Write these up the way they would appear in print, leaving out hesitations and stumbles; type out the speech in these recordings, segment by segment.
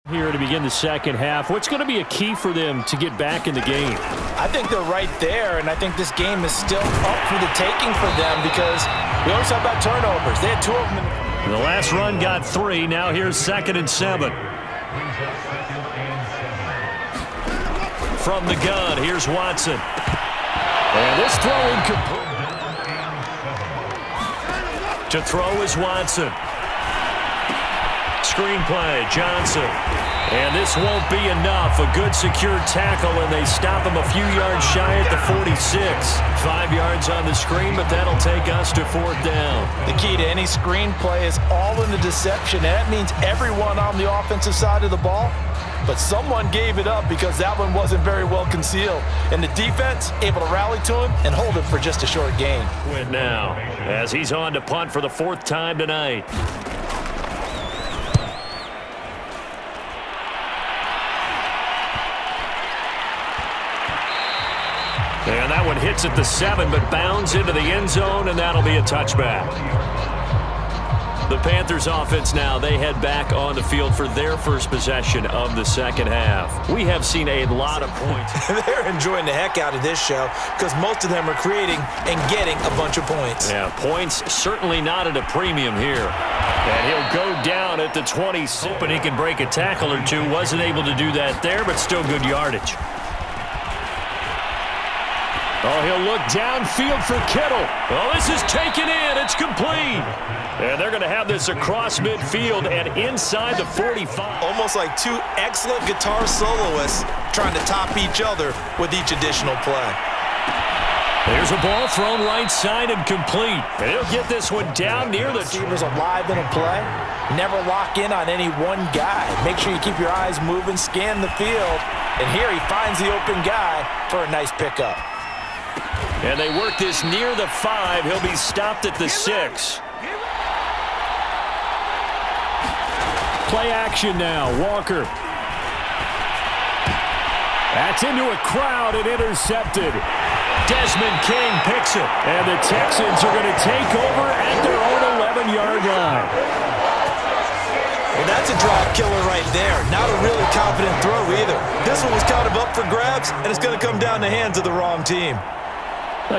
Here to begin the second half. What's going to be a key for them to get back in the game? I think they're right there, and I think this game is still up for the taking for them because we always talk about turnovers. They had 2 of them. The last run got 3. Now here's 2nd and 7. From the gun, here's Watson. And this throw incomplete. To throw is Watson. Screenplay, Johnson. And this won't be enough. A good secure tackle, and they stop him a few yards shy at the 46. 5 yards on the screen, but that'll take us to 4th down. The key to any screenplay is all in the deception, and that means everyone on the offensive side of the ball. But someone gave it up because that one wasn't very well concealed. And the defense able to rally to him and hold it for just a short gain. Win now as he's on to punt for the 4th time tonight. And that one hits at the 7, but bounds into the end zone, and that'll be a touchback. The Panthers offense now, they head back on the field for their first possession of the second half. We have seen a lot of points. They're enjoying the heck out of this show because most of them are creating and getting a bunch of points. Yeah, points certainly not at a premium here. And he'll go down at the 26. Hoping he can break a tackle or two. Wasn't able to do that there, but still good yardage. Oh, he'll look downfield for Kittle. Oh, this is taken in. It's complete. And they're going to have this across midfield and inside the 45. Almost like 2 excellent guitar soloists trying to top each other with each additional play. There's a ball thrown right side and complete. And he'll get this one down near the receivers alive in a play. Never lock in on any one guy. Make sure you keep your eyes moving, scan the field. And here he finds the open guy for a nice pickup. And they work this near the 5. He'll be stopped at the 6. Play action now. Walker. That's into a crowd and intercepted. Desmond King picks it. And the Texans are going to take over at their own 11-yard line. Well, that's a drop killer right there. Not a really confident throw either. This one was kind of up for grabs, and it's going to come down the hands of the wrong team.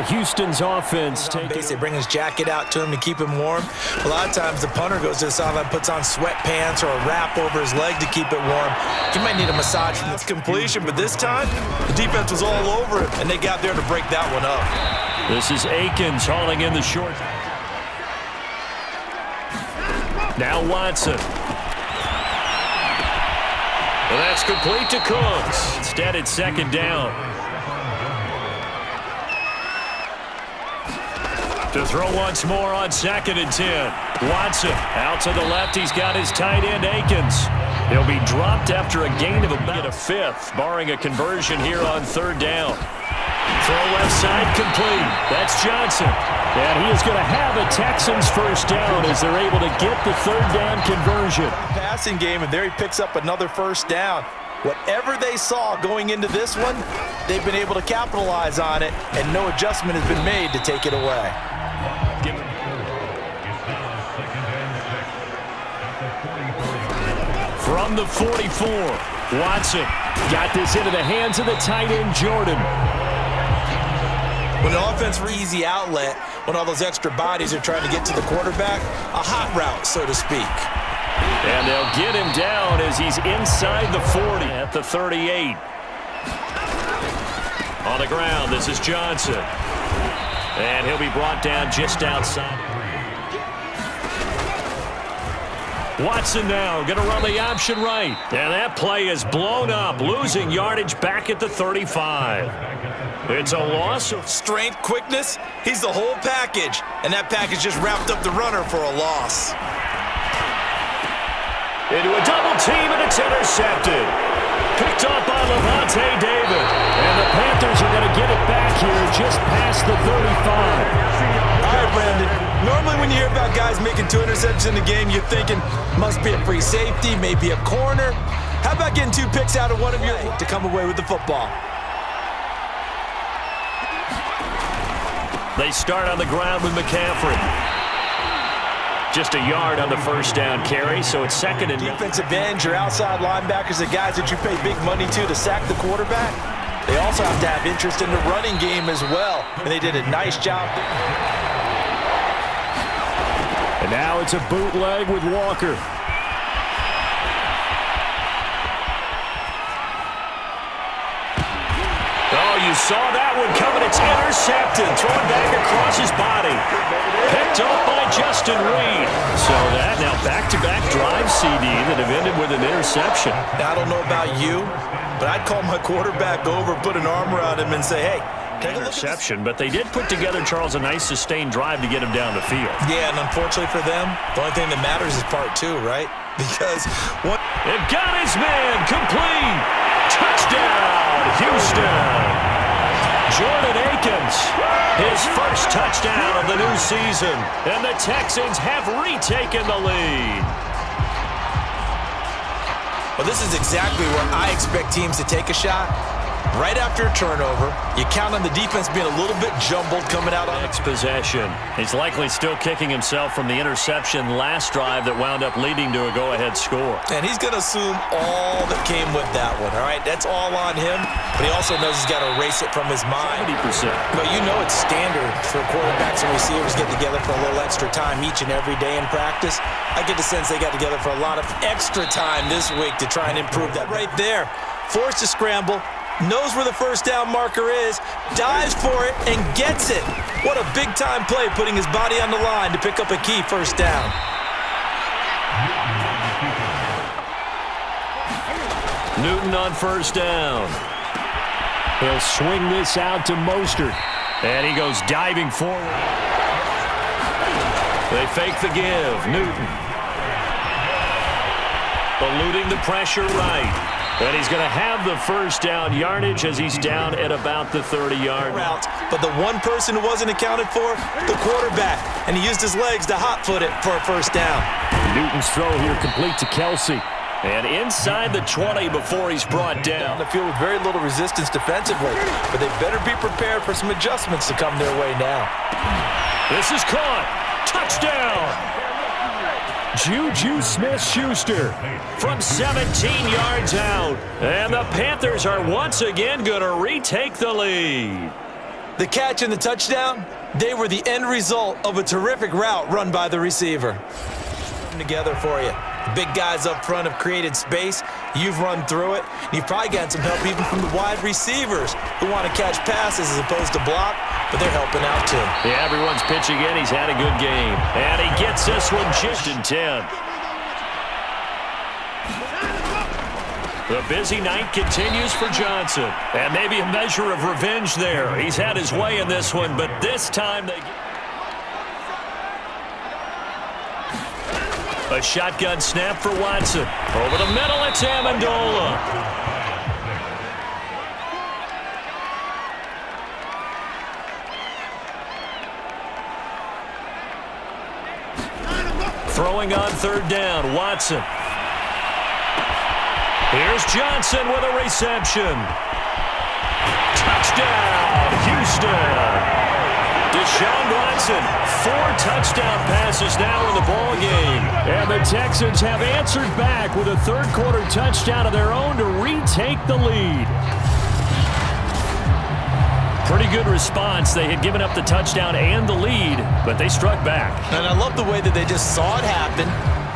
Houston's offense they bring his jacket out to him to keep him warm. A lot of times the punter goes to the sideline, puts on sweatpants or a wrap over his leg to keep it warm. He might need a massage from this completion, but this time the defense was all over it, and they got there to break that one up. This is Akins hauling in the short. Now Watson. Well, that's complete to Cooks. Instead, it's 2nd down. To throw once more on 2nd and 10. Watson out to the left. He's got his tight end, Akins. He'll be dropped after a gain of about a 5th, barring a conversion here on 3rd down. Throw left side complete. That's Johnson. And he is going to have a Texans first down as they're able to get the 3rd down conversion. Passing game, and there he picks up another first down. Whatever they saw going into this one, they've been able to capitalize on it, and no adjustment has been made to take it away. From the 44, Watson got this into the hands of the tight end, Jordan. When the offense for easy outlet, when all those extra bodies are trying to get to the quarterback, a hot route, so to speak. And they'll get him down as he's inside the 40 at the 38. On the ground, this is Johnson. And he'll be brought down just outside. Watson now going to run the option right. And that play is blown up, losing yardage back at the 35. It's a loss of strength, quickness. He's the whole package. And that package just wrapped up the runner for a loss. Into a double team, and it's intercepted. Picked off by Levante David. And the Panthers are going to get it back here just past the 35. All right, Brandon. Normally when you hear about guys making 2 interceptions in the game, you're thinking, must be a free safety, maybe a corner. How about getting 2 picks out of one of your to come away with the football? They start on the ground with McCaffrey. just a yard on the first down carry, so it's second and defensive ends, your outside linebackers, the guys that you pay big money to sack the quarterback. They also have to have interest in the running game as well, and they did a nice job. And now it's a bootleg with Walker. Oh, you saw that one coming. It's intercepted. Thrown back across his body. Picked up by Justin Reed. So that now back-to-back drive CD that have ended with an interception. Now, I don't know about you, but I'd call my quarterback over, put an arm around him, and say, hey, take a look at this. Interception, but they did put together, Charles, a nice sustained drive to get him down the field. Yeah, and unfortunately for them, the only thing that matters is part two, right? Because one... They've got his man complete. Touchdown, Houston. Jordan Akins, his first touchdown of the new season. And the Texans have retaken the lead. Well, this is exactly where I expect teams to take a shot. Right after a turnover, you count on the defense being a little bit jumbled coming out on next possession. He's likely still kicking himself from the interception last drive that wound up leading to a go-ahead score. And he's going to assume all that came with that one, all right? That's all on him, but he also knows he's got to erase it from his mind. 70%. But you know it's standard for quarterbacks and receivers get together for a little extra time each and every day in practice. I get the sense they got together for a lot of extra time this week to try and improve that. Right there, forced to scramble, knows where the first down marker is, dives for it, and gets it. What a big-time play, putting his body on the line to pick up a key first down. Newton on first down. He'll swing this out to Mostert. And he goes diving forward. They fake the give. Newton. Eluding the pressure right. And he's going to have the first down yardage as he's down at about the 30-yard line. But the one person who wasn't accounted for, the quarterback. And he used his legs to hot-foot it for a first down. Newton's throw here complete to Kelsey. And inside the 20 before he's brought down. The field with very little resistance defensively. But they better be prepared for some adjustments to come their way now. This is caught. Touchdown. Juju Smith-Schuster from 17 yards out. And the Panthers are once again going to retake the lead. The catch and the touchdown, they were the end result of a terrific route run by the receiver. Together for you. The big guys up front have created space. You've run through it. You've probably gotten some help even from the wide receivers who want to catch passes as opposed to block, but they're helping out too. Yeah, everyone's pitching in. He's had a good game. And he gets this one just in 10. The busy night continues for Johnson. And maybe a measure of revenge there. He's had his way in this one, but this time they... A shotgun snap for Watson. Over the middle, it's Amendola. Throwing on third down, Watson. Here's Johnson with a reception. Touchdown, Houston. Deshaun Watson, 4 touchdown passes now in the ball game. And the Texans have answered back with a third-quarter touchdown of their own to retake the lead. Pretty good response. They had given up the touchdown and the lead, but they struck back. And I love the way that they just saw it happen.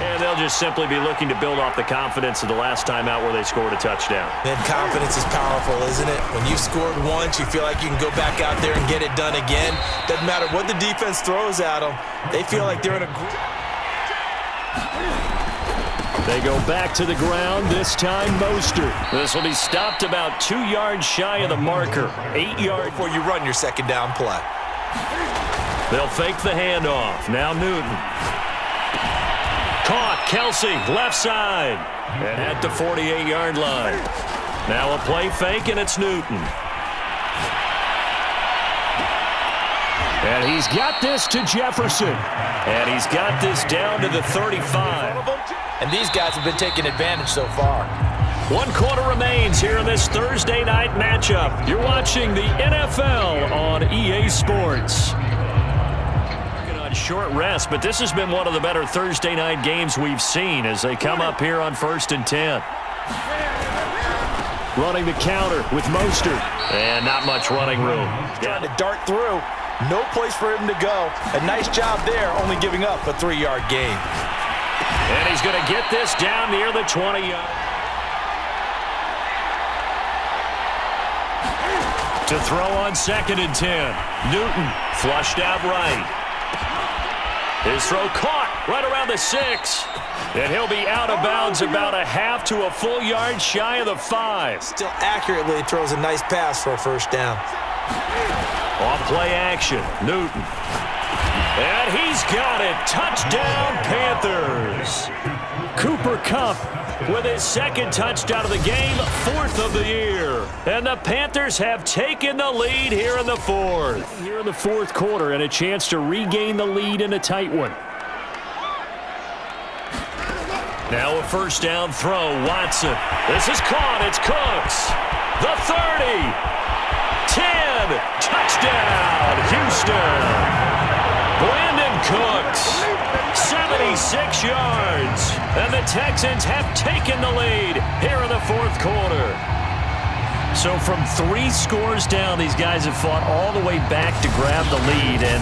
And they'll just simply be looking to build off the confidence of the last time out where they scored a touchdown. And confidence is powerful, isn't it? When you've scored once, you feel like you can go back out there and get it done again. Doesn't matter what the defense throws at them. They feel like they're in a group. They go back to the ground, this time Mostert. This will be stopped about 2 yards shy of the marker. 8 yards before you run your second down play. They'll fake the handoff. Now Newton. Caught, Kelsey, left side. And at the 48-yard line. Now a play fake, and it's Newton. And he's got this to Jefferson. And he's got this down to the 35. And these guys have been taking advantage so far. 1 quarter remains here in this Thursday night matchup. You're watching the NFL on EA Sports. On short rest, but this has been one of the better Thursday night games we've seen as they come up here on 1st and 10. Running the counter with Mostert. And not much running room. Trying to dart through. No place for him to go. A nice job there, only giving up a 3-yard gain. And he's going to get this down near the 20-yard. To throw on 2nd and 10. Newton flushed out right. His throw caught right around the 6. And he'll be out of bounds about a half to a full yard shy of the 5. Still accurately throws a nice pass for a first down. Off play action, Newton. And he's got it. Touchdown, Panthers. Cooper Kupp with his 2nd touchdown of the game, 4th of the year. And the Panthers have taken the lead here in the 4th. Here in the 4th quarter, and a chance to regain the lead in a tight one. Now a first down throw, Watson. This is caught, it's Cooks. The 30. 10. Touchdown, Houston. Brandon Cooks. 76 yards. And the Texans have taken the lead here in the 4th quarter. So from 3 scores down, these guys have fought all the way back to grab the lead. And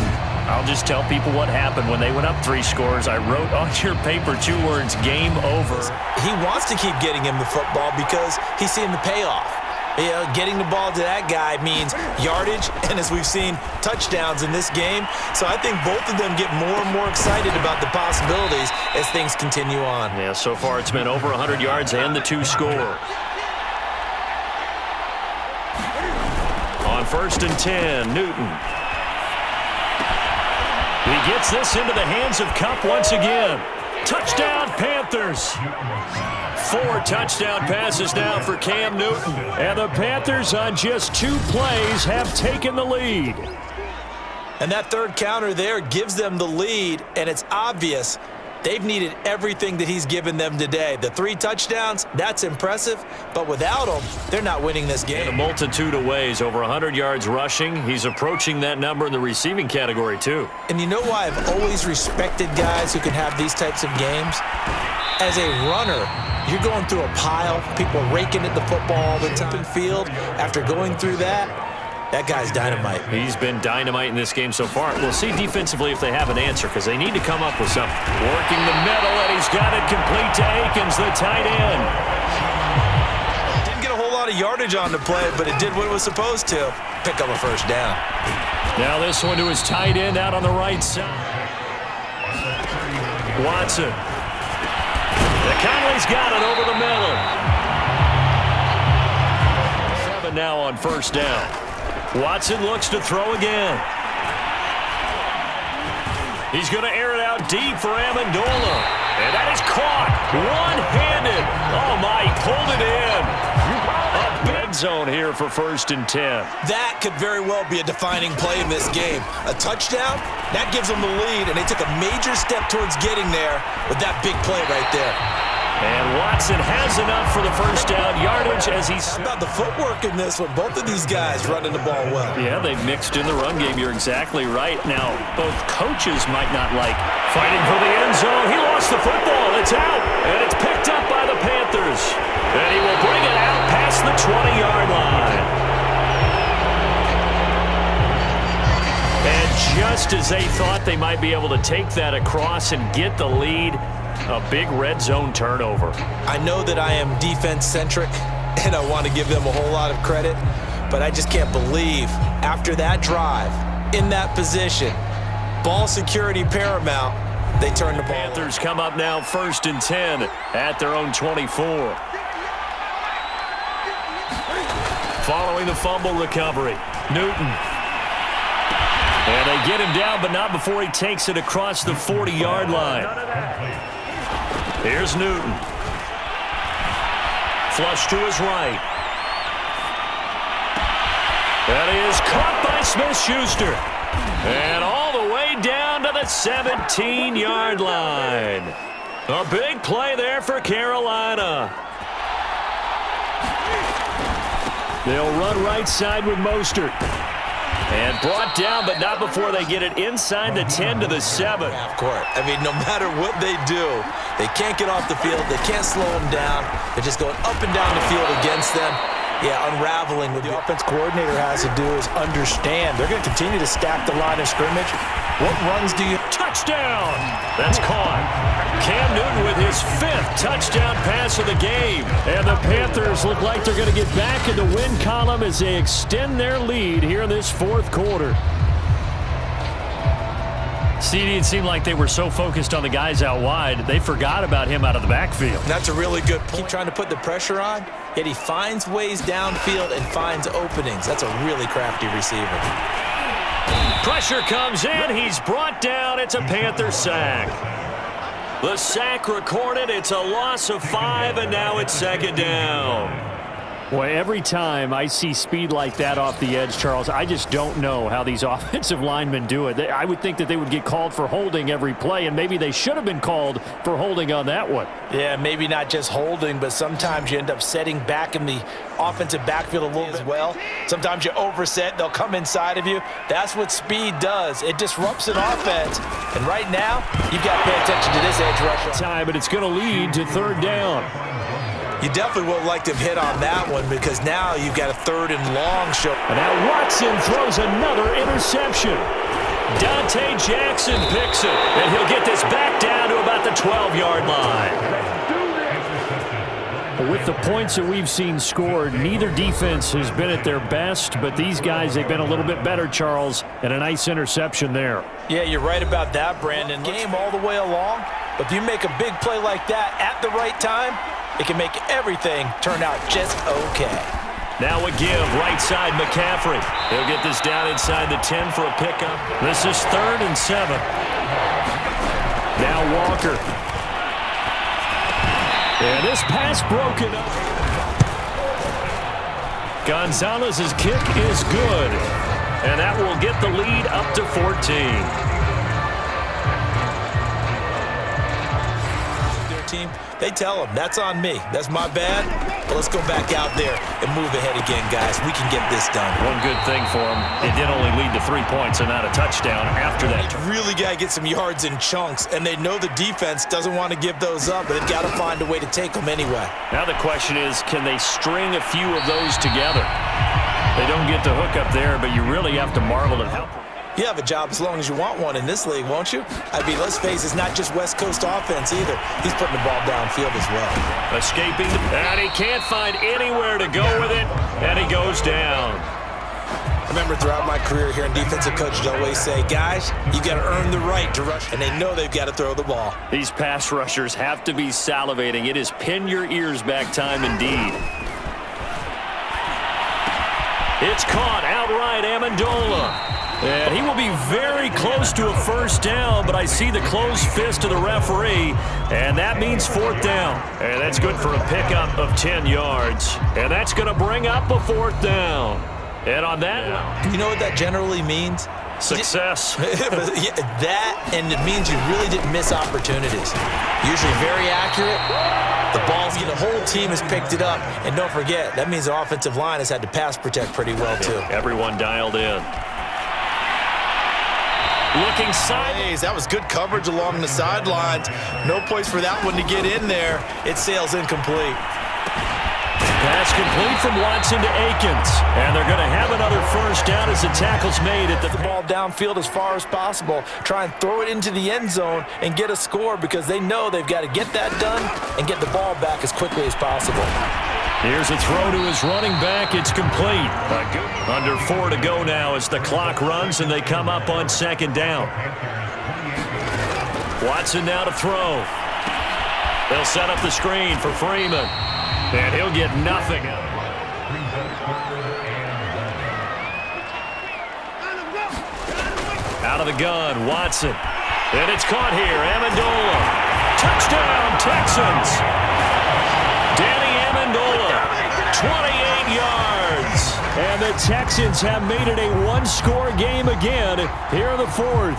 I'll just tell people what happened when they went up 3 scores. I wrote on your paper 2 words, game over. He wants to keep getting him the football because he's seeing the payoff. You know, getting the ball to that guy means yardage, and as we've seen, touchdowns in this game. So I think both of them get more and more excited about the possibilities as things continue on. Yeah, so far it's been over 100 yards and the 2 score. On 1st and 10, Newton. He gets this into the hands of Kupp once again. Touchdown, Panthers. 4 touchdown passes now for Cam Newton. And the Panthers on just 2 plays have taken the lead. And that 3rd counter there gives them the lead, and it's obvious they've needed everything that he's given them today. The 3 touchdowns, that's impressive, but without him, they're not winning this game. In a multitude of ways, over 100 yards rushing. He's approaching that number in the receiving category, too. And you know why I've always respected guys who can have these types of games? As a runner, you're going through a pile, people raking at the football all the time. Field, after going through that guy's dynamite. He's been dynamite in this game so far. We'll see defensively if they have an answer because they need to come up with something. Working the middle, and he's got it complete to Akins, the tight end. Didn't get a whole lot of yardage on the play, but it did what it was supposed to. Pick up a first down. Now this one to his tight end out on the right side. Watson. Conley's got it over the middle. 7 now on first down. Watson looks to throw again. He's going to air it out deep for Amendola. And that is caught. One-handed. Oh, my, he pulled it in. A big zone here for 1st and 10. That could very well be a defining play in this game. A touchdown, that gives them the lead, and they took a major step towards getting there with that big play right there. And Watson has enough for the first down yardage as he's... About the footwork in this one. Both of these guys running the ball well. Yeah, they've mixed in the run game. You're exactly right. Now, both coaches might not like fighting for the end zone. He lost the football. It's out. And it's picked up by the Panthers. And he will bring it out past the 20-yard line. And just as they thought they might be able to take that across and get the lead, a big red zone turnover. I know that I am defense-centric, and I want to give them a whole lot of credit, but I just can't believe after that drive, in that position, ball security paramount, they turn the ball. Panthers come up now 1st and 10 at their own 24. Following the fumble recovery, Newton. And they get him down, but not before he takes it across the 40-yard line. Here's Newton. Flush to his right. That is caught by Smith-Schuster. And all the way down to the 17-yard line. A big play there for Carolina. They'll run right side with Mostert. And brought down, but not before they get it inside the 10 to the 7. Half court. I mean, no matter what they do, they can't get off the field. They can't slow them down. They're just going up and down the field against them. Yeah, unraveling. What the offense coordinator has to do is understand. They're going to continue to stack the line of scrimmage. What runs do you... Touchdown! That's caught. Cam Newton with his 5th touchdown pass of the game. And the Panthers look like they're going to get back in the win column as they extend their lead here in this 4th quarter. CD, it seemed like they were so focused on the guys out wide, they forgot about him out of the backfield. That's a really good point. Keep trying to put the pressure on, yet he finds ways downfield and finds openings. That's a really crafty receiver. Pressure comes in. He's brought down. It's a Panther sack. The sack recorded. It's a loss of 5, and now it's 2nd down. Boy, every time I see speed like that off the edge, Charles, I just don't know how these offensive linemen do it. I would think that they would get called for holding every play, and maybe they should have been called for holding on that one. Yeah, maybe not just holding, but sometimes you end up setting back in the offensive backfield a little bit as well. Sometimes you overset, they'll come inside of you. That's what speed does. It disrupts an offense. And right now, you've got to pay attention to this edge rusher. Time, but it's going to lead to 3rd down. You definitely would like to have hit on that one because now you've got a 3rd and long show. And now Watson throws another interception. Dante Jackson picks it, and he'll get this back down to about the 12-yard line. With the points that we've seen scored, neither defense has been at their best, but these guys, they've been a little bit better, Charles, and a nice interception there. Yeah, you're right about that, Brandon. Game all the way along, but if you make a big play like that at the right time, it can make everything turn out just okay. Now a give, right side McCaffrey. He'll get this down inside the 10 for a pickup. This is 3rd and 7. Now Walker. And this pass broken up. Gonzalez's kick is good. And that will get the lead up to 14. Team, they tell them, that's on me. That's my bad. But let's go back out there and move ahead again, guys. We can get this done. One good thing for them, it did only lead to 3 points and not a touchdown after that. They really got to get some yards in chunks, and they know the defense doesn't want to give those up, but they've got to find a way to take them anyway. Now the question is, can they string a few of those together? They don't get the hook up there, but you really have to marvel at how. You have a job as long as you want one in this league, won't you? I mean, let's face it, it's not just West Coast offense either. He's putting the ball downfield as well. Escaping, and he can't find anywhere to go with it, and he goes down. I remember throughout my career here in defensive coaches always say, guys, you got to earn the right to rush, and they know they've got to throw the ball. These pass rushers have to be salivating. It is pin your ears back time indeed. It's caught outright, Amendola. And he will be very close to a 1st down, but I see the closed fist of the referee, and that means 4th down. And that's good for a pickup of 10 yards. And that's going to bring up a 4th down. And on that, you know what that generally means? Success. Yeah, that, and it means you really didn't miss opportunities. Usually very accurate. The ball's the whole team has picked it up. And don't forget, that means the offensive line has had to pass protect pretty well, too. Everyone dialed in. Looking sideways. That was good coverage along the sidelines. No place for that one to get in there. It sails incomplete. Pass complete from Watson to Akins. And they're going to have another 1st down as the tackle's made at the ball downfield as far as possible. Try and throw it into the end zone and get a score because they know they've got to get that done and get the ball back as quickly as possible. Here's a throw to his running back. It's complete. Under 4 to go now as the clock runs and they come up on 2nd down. Watson now to throw. They'll set up the screen for Freeman. And he'll get nothing. Out of the gun, Watson. And it's caught here, Amendola. Touchdown, Texans. Danny Amendola, 28 yards. And the Texans have made it a one-score game again here in the 4th.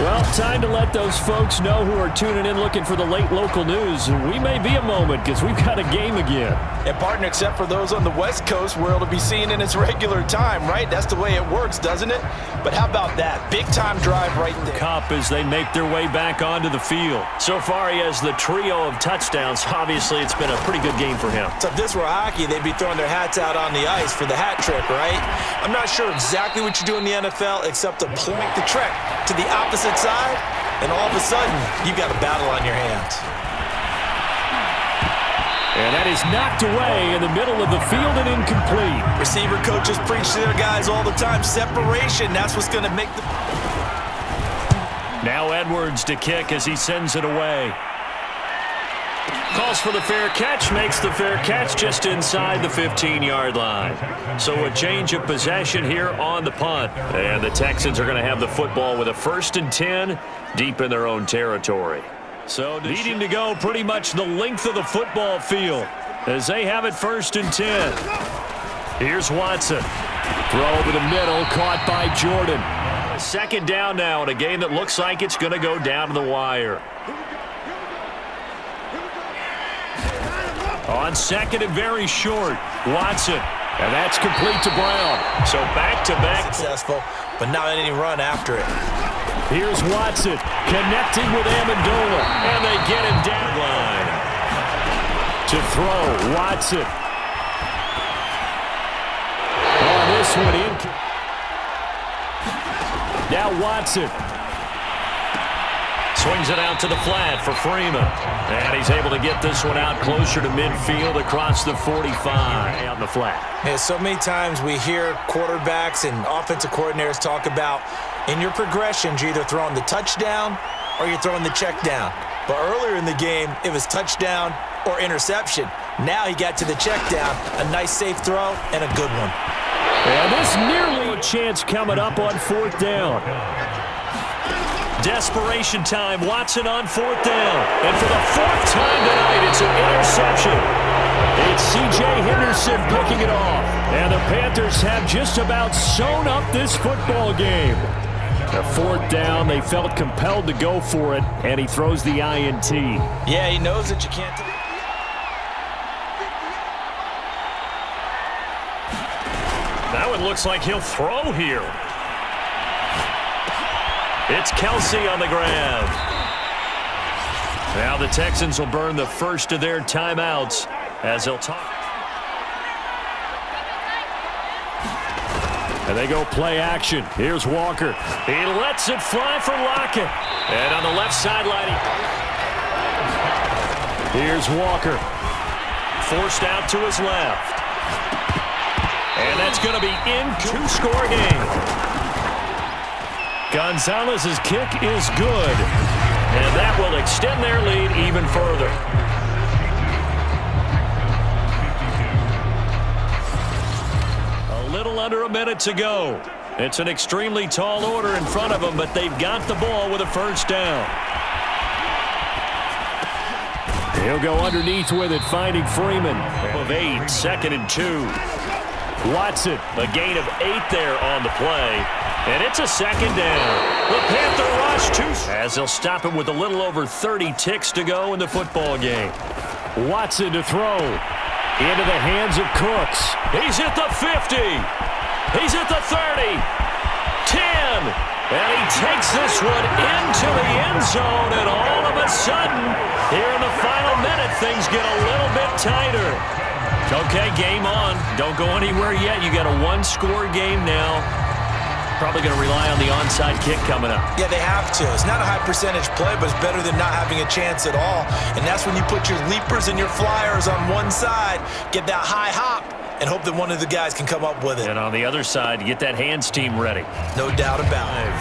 Well, time to let those folks know who are tuning in looking for the late local news. We may be a moment because we've got a game again. And partner, except for those on the West Coast, where it'll be seen in its regular time, right? That's the way it works, doesn't it? But how about that? Big-time drive right there. Cup as they make their way back onto the field. So far, he has the trio of touchdowns. Obviously, it's been a pretty good game for him. So if this were hockey, they'd be throwing their hats out on the ice for the hat trick, right? I'm not sure exactly what you do in the NFL except to point the trick to the opposite side, and all of a sudden, you've got a battle on your hands. And that is knocked away in the middle of the field and incomplete. Receiver coaches preach to their guys all the time. Separation, that's what's going to make the... Now Edwards to kick as he sends it away. Calls for the fair catch, makes the fair catch just inside the 15-yard line. So a change of possession here on the punt. And the Texans are going to have the football with a 1st and 10 deep in their own territory. So needing to go pretty much the length of the football field as they have it 1st and 10. Here's Watson. Throw over the middle, caught by Jordan. 2nd down now in a game that looks like it's going to go down to the wire. On 2nd and very short, Watson. And that's complete to Brown. So back-to-back. Successful, but not any run after it. Here's Watson connecting with Amendola, and they get him down the line. To throw, Watson. On this one in. Now Watson. Swings it out to the flat for Freeman. And he's able to get this one out closer to midfield across the 45. Out in the flat. Yeah, so many times we hear quarterbacks and offensive coordinators talk about in your progressions, you're either throwing the touchdown or you're throwing the check down. But earlier in the game, it was touchdown or interception. Now he got to the check down, a nice safe throw, and a good one. And this nearly a chance coming up on 4th down. Desperation time, Watson on 4th down. And for the 4th time tonight, it's an interception. It's C.J. Henderson picking it off. And the Panthers have just about sewn up this football game. The 4th down, they felt compelled to go for it, and he throws the INT. Yeah, he knows that you can't... That one looks like he'll throw here. It's Kelsey on the grab. Now the Texans will burn the first of their timeouts as they'll talk. And they go play action. Here's Walker. He lets it fly for Lockett. And on the left sideline, here's Walker. Forced out to his left. And that's going to be in two-score game. Gonzalez's kick is good. And that will extend their lead even further. A little under a minute to go. It's an extremely tall order in front of them, but they've got the ball with a first down. He'll go underneath with it, finding Freeman. Of 8, 2nd and 2. Watson, a gain of 8 there on the play. And it's a second down. The Panther rush as they'll stop him with a little over 30 ticks to go in the football game. Watson to throw. Into the hands of Cooks. He's at the 50. He's at the 30. 10. And he takes this one into the end zone. And all of a sudden, here in the final minute, things get a little bit tighter. Okay, game on. Don't go anywhere yet. You got a one-score game now. Probably going to rely on the onside kick coming up. Yeah, they have to. It's not a high-percentage play, but it's better than not having a chance at all. And that's when you put your leapers and your flyers on one side, get that high hop, and hope that one of the guys can come up with it. And on the other side, get that hands team ready. No doubt about it.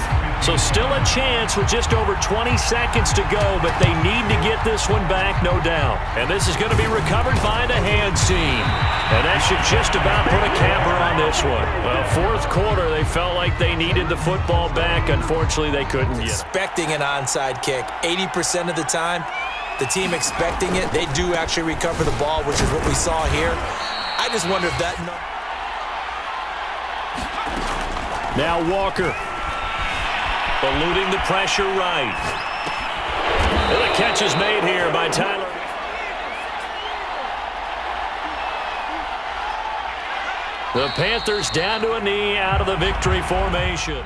So still a chance with just over 20 seconds to go, but they need to get this one back, no doubt. And this is going to be recovered by the hands team. And that should just about put a capper on this one. Well, fourth quarter, they felt like they needed the football back. Unfortunately, they couldn't get it. Expecting an onside kick 80% of the time, the team expecting it, they do actually recover the ball, which is what we saw here. I just wonder if that... Now Walker. eluding the pressure right. And the catch is made here by Tyler. The Panthers down to a knee out of the victory formation.